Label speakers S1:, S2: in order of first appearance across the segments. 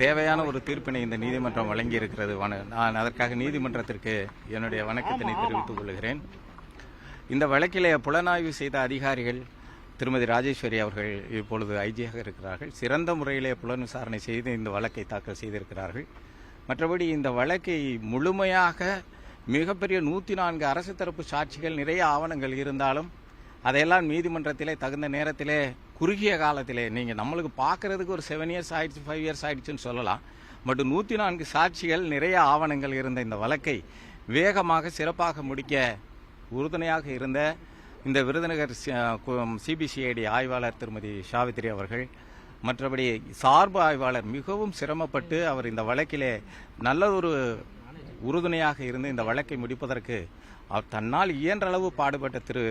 S1: தேவையான ஒரு தீர்ப்பினை இந்த நீதிமன்றம் வழங்கி இருக்கிறது. நான் அதற்காக நீதிமன்றத்திற்கு என்னுடைய வணக்கத்தினை தெரிவித்துக் கொள்கிறேன். இந்த வழக்கிலே புலனாய்வு செய்த அதிகாரிகள் திருமதி ராஜேஸ்வரி அவர்கள் இப்பொழுது ஐஜியாக இருக்கிறார்கள். சிறந்த முறையிலே புலன் விசாரணை செய்து இந்த வழக்கை தாக்கல் செய்திருக்கிறார்கள். மற்றபடி இந்த வழக்கை முழுமையாக மிகப்பெரிய 104 அரசு தரப்பு சாட்சிகள், நிறைய ஆவணங்கள் இருந்தாலும் அதையெல்லாம் நீதிமன்றத்திலே தகுந்த நேரத்திலே குறுகிய காலத்திலே, நீங்கள் நம்மளுக்கு பார்க்கறதுக்கு ஒரு 7 இயர்ஸ் ஆயிடுச்சு, 5 இயர்ஸ் ஆயிடுச்சுன்னு சொல்லலாம். பட் 104 சாட்சிகள், நிறைய ஆவணங்கள் இருந்த இந்த வழக்கை வேகமாக சிறப்பாக முடிக்க உறுதுணையாக இருந்த இந்த விருதுநகர் சிபிசிஐடி ஆய்வாளர் திருமதி சாவித்திரி அவர்கள், மற்றபடி சார்பு ஆய்வாளர் மிகவும் சிரமப்பட்டு அவர் இந்த வழக்கிலே நல்ல ஒரு உறுதுணையாக இருந்து இந்த வழக்கை முடிப்பதற்கு அவர் தன்னால் இயன்ற அளவு பாடுபட்ட திரு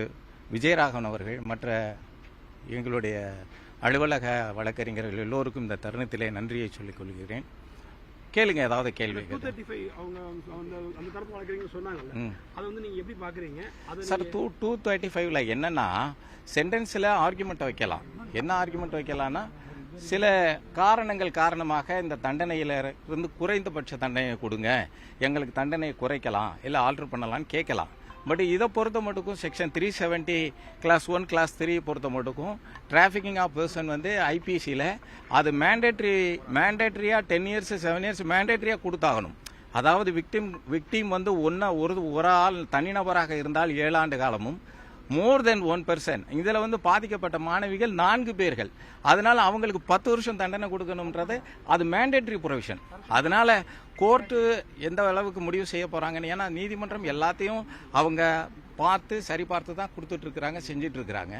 S1: விஜயராகவன் அவர்கள், மற்ற எங்களுடைய அலுவலக வழக்கறிஞர்கள் எல்லோருக்கும் இந்த தருணத்திலே நன்றியை சொல்லிக் கொள்கிறேன். கேளுங்க, ஏதாவது கேள்வி. சார், 235ல என்னன்னா, சென்டென்ஸில் ஆர்குமெண்ட் வைக்கலாம். என்ன ஆர்குமெண்ட் வைக்கலாம்னா, சில காரணங்கள் காரணமாக இந்த தண்டனையில இருந்து குறைந்தபட்ச தண்டனையை கொடுங்க, எங்களுக்கு தண்டனையை குறைக்கலாம், இல்லை ஆல்டர் பண்ணலான்னு கேட்கலாம். பட் இதை பொறுத்த மட்டுக்கும் செக்ஷன் 370 கிளாஸ் 1 கிளாஸ் 3 பொறுத்த மட்டுக்கும் டிராஃபிக்கிங் ஆஃப் பர்சன் வந்து ஐபிசியில் அது மேண்டேட்ரியாக 10 இயர்ஸ் 7 இயர்ஸ் மேண்டேட்ரியாக கொடுத்தாகணும். அதாவது விக்டிம் வந்து ஒரு ஆள் தனிநபராக இருந்தால் 7 ஆண்டு காலமும், மோர் தென் 1 person, இதில் வந்து பாதிக்கப்பட்ட மாணவிகள் 4 பேர்கள், அதனால அவங்களுக்கு 10 வருஷம் தண்டனை கொடுக்கணும்ன்றது அது மேண்டேட்ரி ப்ரொவிஷன். அதனால கோர்ட்டு எந்த அளவுக்கு முடிவு செய்ய போறாங்கன்னு, ஏன்னா நீதிமன்றம் எல்லாத்தையும் அவங்க சரி பார்த்து தான் கொடுத்துட்டு இருக்கிறாங்க, செஞ்சிட்டு இருக்கிறாங்க.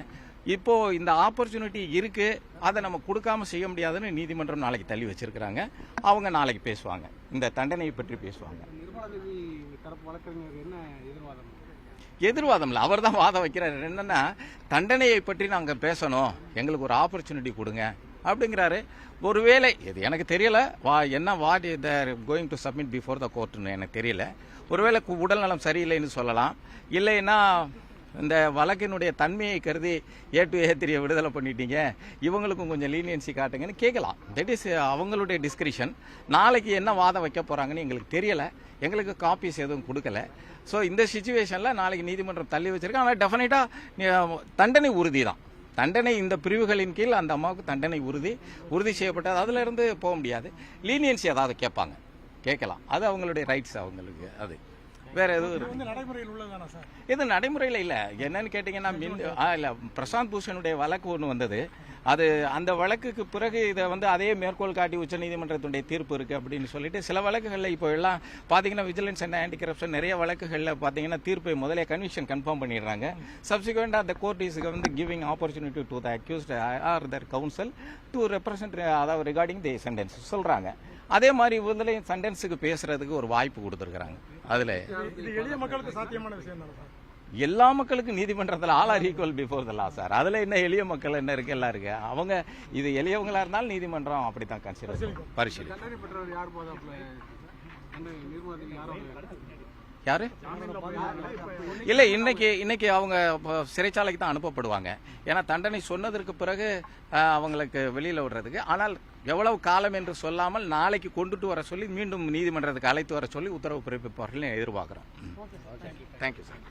S1: இப்போ இந்த ஆப்பர்ச்சுனிட்டி இருக்கு, அதை நம்ம கொடுக்காம செய்ய முடியாதுன்னு நீதிமன்றம் நாளைக்கு தள்ளி வச்சிருக்கிறாங்க. அவங்க நாளைக்கு பேசுவாங்க, இந்த தண்டனையை பற்றி பேசுவாங்க. எதிர்வாதம் இல்லை, அவர் தான் வாதம் வைக்கிறார். என்னன்னா, தண்டனையை பற்றி நாங்கள் பேசணும், எங்களுக்கு ஒரு ஆப்பர்ச்சுனிட்டி கொடுங்க அப்படிங்கிறாரு. ஒருவேளை இது எனக்கு தெரியல, what they're going to submit before the கோர்ட்னு எனக்கு தெரியல. ஒருவேளை உடல்நலம் சரியில்லைன்னு சொல்லலாம், இல்லைன்னா இந்த வழக்கினுடைய தன்மையை கருதி A2A3 விடுதலை பண்ணிட்டீங்க, இவங்களுக்கும் கொஞ்சம் லீனியன்சி காட்டுங்கன்னு கேட்கலாம். தட் இஸ் அவங்களுடைய டிஸ்கிரிஷன். நாளைக்கு என்ன வாதம் வைக்க போறாங்கன்னு எங்களுக்கு தெரியல, எங்களுக்கு காப்பீஸ் எதுவும் கொடுக்கல. ஸோ இந்த சிச்சுவேஷனில் நாளைக்கு நீதிமன்றம் தள்ளி வச்சிருக்கேன். ஆனால் டெஃபினட்டாக தண்டனை உறுதி தான். தண்டனை இந்த பிரிவுகளின் கீழ் அந்த அம்மாவுக்கு தண்டனை உறுதி செய்யப்பட்டது. அதுல இருந்து போக முடியாது. லீனியன்சி ஏதாவது கேட்கலாம், அது அவங்களுடைய ரைட்ஸ், அவங்களுக்கு. அது வேற எதுவும் இது நடைமுறையில் இல்லை. என்னன்னு கேட்டீங்கன்னா, இல்ல பிரசாந்த் பூஷனுடைய வழக்கு ஒன்று வந்தது. அது அந்த வழக்குக்கு பிறகு இதை வந்து அதே மேற்கோள் காட்டி உச்சநீதிமன்றத்துடைய தீர்ப்பு இருக்கு அப்படின்னு சொல்லிட்டு சில வழக்குகளில் இப்போ எல்லாம் பார்த்தீங்கன்னா, விஜிலன்ஸ் அண்ட் ஆன்டி கரப்ஷன் நிறைய வழக்குகளில் பார்த்தீங்கன்னா தீர்ப்பை முதலே கன்விக்ஷன் கன்ஃபார்ம் பண்ணிடுறாங்க. சப்சிக்வெண்ட் த கோர்ட் இஸ் வந்து giving opportunity to the accused or their counsel to represent, அதாவது ரிகார்டிங் தி சென்டென்ஸ் சொல்றாங்க. அதே மாதிரி இதிலையும் சென்டென்ஸுக்கு பேசுறதுக்கு ஒரு வாய்ப்பு கொடுத்துருக்காங்க. அதுல எளிய மக்களுக்கு சாத்தியமான விஷயம் தான். எல்லா மக்களுக்கும் நீதிமன்றத்தில் all are equal before the law sir. அதுல என்ன எளிய மக்கள் என்ன இருக்கு, எல்லாம் இருக்கு. அவங்க இது எளியவங்களா இருந்தாலும் நீதிமன்றம் அப்படித்தான் கன்சிடர் பரிசீலிக்கும். யாரு இல்ல, இன்னைக்கு அவங்க சிறைச்சாலைக்கு தான் அனுப்பப்படுவாங்க. ஏன்னா தண்டனை சொன்னதற்கு பிறகு அவங்களுக்கு வெளியில விடுறதுக்கு. ஆனால் எவ்வளவு காலம் என்று சொல்லாமல் நாளைக்கு கொண்டுட்டு வர சொல்லி மீண்டும் நீதிமன்றத்துக்கு அழைத்து வர சொல்லி உத்தரவு பிறப்பிப்பார்கள் எதிர்பார்க்கிறோம். Thank you sir.